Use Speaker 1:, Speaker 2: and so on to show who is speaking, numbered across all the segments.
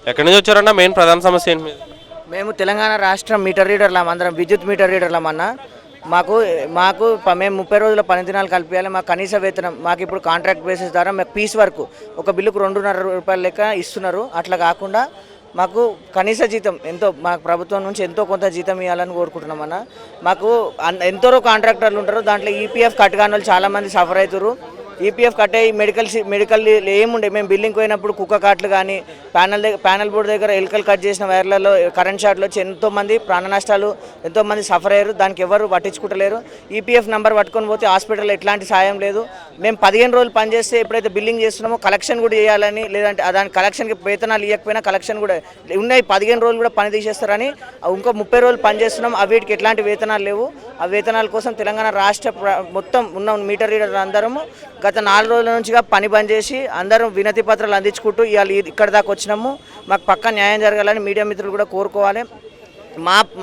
Speaker 1: ఎక్కడి నుంచి వచ్చారన్నా? మెయిన్ ప్రధాన సమస్య ఏంటి మీది?
Speaker 2: మేము తెలంగాణ రాష్ట్రం మీటర్ రీడర్లం, అందరం విద్యుత్ మీటర్ రీడర్లం అన్న. మాకు మాకు మేము 30 రోజుల పని దినాలు కల్పించాలి. మాకు కనీస వేతనం మాకు ఇప్పుడు కాంట్రాక్ట్ బేసిస్ ద్వారా మాకు పీస్ వర్క్ ఒక బిల్లుకు 2.5 రూపాయల లెక్క ఇస్తున్నారు. అట్లా కాకుండా మాకు కనీస జీతం ఎంతో మాకు ప్రభుత్వం నుంచి ఎంతో కొంత జీతం ఇవ్వాలని కోరుకుంటున్నాం అన్న. మాకు ఎంతరో కాంట్రాక్టర్లు ఉంటారు, దాంట్లో ఈపీఎఫ్ కట్టగాని వాళ్ళు చాలామంది సఫర్ అవుతారు. ఈపీఎఫ్ కట్టే మెడికల్ ఏముండే మేము బిల్డింగ్ పోయినప్పుడు కుక్క కాట్లు కానీ ప్యానల్ బోర్డు దగ్గర ఎలుకలు కట్ చేసిన వైర్లలో కరెంట్ షాట్లు వచ్చి ఎంతోమంది ప్రాణ నష్టాలు, ఎంతోమంది సఫర్ అయ్యారు. దానికి ఎవరు పట్టించుకుంటలేరు. ఈపీఎఫ్ నెంబర్ పట్టుకొని పోతే హాస్పిటల్లో ఎట్లాంటి సాయం లేదు. మేము 15 రోజులు పనిచేస్తే ఎప్పుడైతే బిల్లింగ్ చేస్తున్నామో కలెక్షన్ కూడా చేయాలని, లేదంటే దాని కలెక్షన్కి వేతనాలు ఇవ్వకపోయినా కలెక్షన్ కూడా ఉన్నాయి. 15 రోజులు కూడా పని తీసేస్తారని ఇంకో 30 రోజులు పని చేస్తున్నాం. వీటికి ఎట్లాంటి వేతనాలు లేవు. ఆ వేతనాల కోసం తెలంగాణ రాష్ట్ర మొత్తం ఉన్న మీటర్ రీడర్ అందరము గత 4 రోజుల నుంచిగా పని బంద్ చేసి అందరం వినతి పత్రాలు అందించుకుంటూ ఇవాళ ఇక్కడ దాకా వచ్చినాము. మాకు పక్కా న్యాయం జరగాలని మీడియా మిత్రులు కూడా కోరుకోవాలి.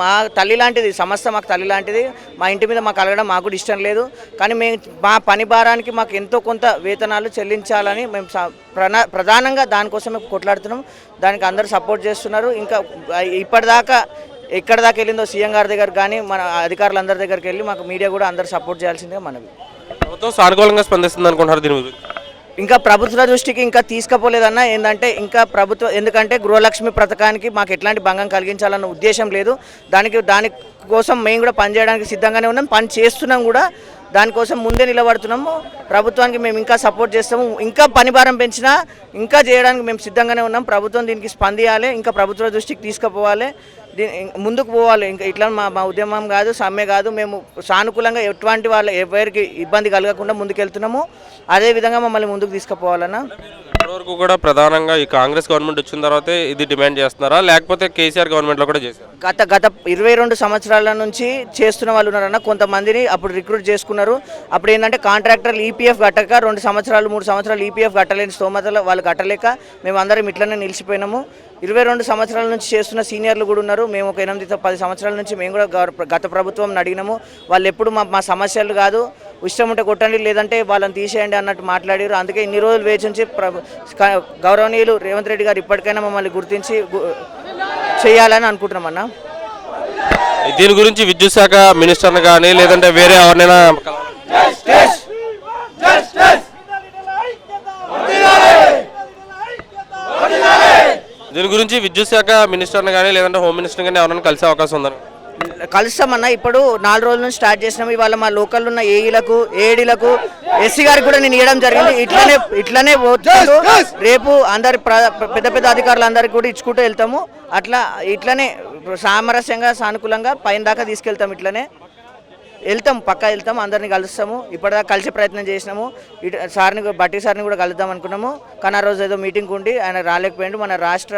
Speaker 2: మా తల్లి లాంటిది సంస్థ, మాకు తల్లి లాంటిది. మా ఇంటి మీద మాకు కలగడం మాకు కూడా ఇష్టం లేదు. కానీ మేము మా పని భారానికి మాకు ఎంతో కొంత వేతనాలు చెల్లించాలని మేము ప్రధానంగా దానికోసమే కొట్లాడుతున్నాం. దానికి అందరూ సపోర్ట్ చేస్తున్నారు. ఇంకా ఇప్పటిదాకా ఎక్కడి దాకా వెళ్ళిందో సీఎం గారి దగ్గర కానీ మన అధికారులందరి దగ్గరికి వెళ్ళి మాకు మీడియా కూడా అందరూ సపోర్ట్ చేయాల్సిందిగా మనవి.
Speaker 1: ప్రభుత్వం సానుకూలంగా స్పందిస్తుంది అనుకుంటారు దీని గురించి?
Speaker 2: ఇంకా ప్రభుత్వ దృష్టికి ఇంకా తీసుకుపోలేదన్న. ఏంటంటే ఇంకా ప్రభుత్వం ఎందుకంటే గృహలక్ష్మి పథకానికి మాకు ఎట్లాంటి భంగం కలిగించాలన్న ఉద్దేశం లేదు. దానికోసం మేము కూడా పనిచేయడానికి సిద్ధంగానే ఉన్నాం, పని చేస్తున్నాం కూడా. దానికోసం ముందే నిలబడుతున్నాము. ప్రభుత్వానికి మేము ఇంకా సపోర్ట్ చేస్తాము. ఇంకా పని భారం పెంచినా ఇంకా చేయడానికి మేము సిద్ధంగానే ఉన్నాం. ప్రభుత్వం దీనికి స్పందించాలి, ఇంకా ప్రభుత్వ దృష్టికి తీసుకుపోవాలి, ముందుకు పోవాలి. ఇంకా ఇట్లా మా ఉద్యమం కాదు, సమ్మె కాదు. మేము సానుకూలంగా ఎటువంటి వాళ్ళ ఎవరికి ఇబ్బంది కలగకుండా ముందుకెళ్తున్నాము. అదేవిధంగా మమ్మల్ని ముందుకు తీసుకుపోవాలన్నా.
Speaker 1: ఇప్పటివరకు కూడా ప్రధానంగా ఈ కాంగ్రెస్ గవర్నమెంట్ వచ్చిన తర్వాతే ఇది డిమాండ్ చేస్తున్నారా, లేకపోతే కేసీఆర్ గవర్నమెంట్లో కూడా చేశారు?
Speaker 2: గత 22 సంవత్సరాల నుంచి చేస్తున్న వాళ్ళు ఉన్నారన్న. కొంతమందిని అప్పుడు రిక్రూట్ చేసుకున్నారు. అప్పుడు ఏంటంటే కాంట్రాక్టర్లు ఈపీఎఫ్ కట్టక 2 సంవత్సరాలు 3 సంవత్సరాలు ఈపీఎఫ్ కట్టలేని స్తోమతలు వాళ్ళు కట్టలేక మేము అందరం ఇట్లనే నిలిచిపోయినాము. 22 సంవత్సరాల నుంచి చేస్తున్న సీనియర్లు కూడా ఉన్నారు. మేము ఒక 8-10 సంవత్సరాల నుంచి మేము కూడా గత ప్రభుత్వం అడిగినాము. వాళ్ళు ఎప్పుడు మా సమస్యలు కాదు, ఇష్టం ఉంటే కొట్టండి లేదంటే వాళ్ళని తీసేయండి అన్నట్టు మాట్లాడారు. అందుకే ఇన్ని రోజులు వేచి ఉంచి గౌరవనీయులు రేవంత్ రెడ్డి గారు ఇప్పటికైనా మమ్మల్ని గుర్తించి చేయాలని అనుకుంటున్నామన్న.
Speaker 1: దీని గురించి విద్యుత్ శాఖ మినిస్టర్ని కానీ లేదంటే వేరే ఎవరినైనా దీని గురించి విద్యుత్ శాఖ మినిస్టర్ని కానీ లేదంటే హోమ్ మినిస్టర్ని కానీ ఎవరైనా కలిసే అవకాశం ఉందని?
Speaker 2: కలుస్తామన్నా. ఇప్పుడు 4 రోజుల నుంచి స్టార్ట్ చేసినాము. ఇవాళ మా లోకల్ ఉన్న ఏఈలకు ఏడీలకు ఎస్సీ గారికి కూడా నేను ఇవ్వడం జరిగింది. ఇట్లనే పోతూ రేపు అందరి పెద్ద అధికారులు అందరికి కూడా ఇచ్చుకుంటూ వెళ్తాము. ఇట్లనే సామరస్యంగా సానుకూలంగా పైన దాకా తీసుకెళ్తాం. ఇట్లనే పక్కా వెళ్తాం, అందరినీ కలుస్తాము. ఇప్పటిదాకా కలిసే ప్రయత్నం చేసినాము. బట్టి సార్ని కూడా కలుద్దాం అనుకున్నాము. కానీ ఆ రోజు ఏదో మీటింగ్ ఉండి ఆయన రాలేకపోయిండు. మన రాష్ట్ర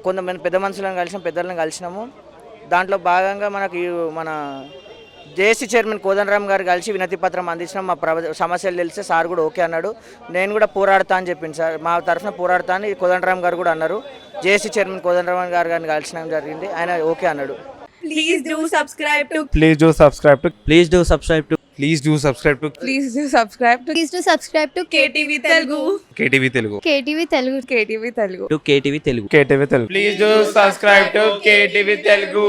Speaker 2: కొంతమంది పెద్ద మనుషులను పెద్దలను కలిసినాము. దాంట్లో భాగంగా మన జేఏసీ చైర్మన్ కోదండరామ్ గారు కలిసి వినతి పత్రం అందించినాం. మా సమస్యలు తెలిస్తే సార్ కూడా ఓకే అన్నాడు. నేను కూడా పోరాడతా అని చెప్పింది సార్. మా తరఫున పోరాడతా అని కోదండరామ్ గారు కూడా అన్నారు. జేఏసీ చైర్మన్ కోదండరామ్ గారిని కలిసినాం జరిగింది. ఆయన ఓకే అన్నాడు.
Speaker 3: Please do subscribe to
Speaker 4: Please do subscribe to
Speaker 5: Please do subscribe to
Speaker 4: Please do subscribe to
Speaker 3: Please do subscribe to
Speaker 6: Please do subscribe to
Speaker 3: KTV Telugu.
Speaker 4: KTV Telugu.
Speaker 6: KTV Telugu.
Speaker 3: KTV Telugu.
Speaker 5: KTV Telugu.
Speaker 4: KTV Telugu. Please do subscribe to KTV Telugu.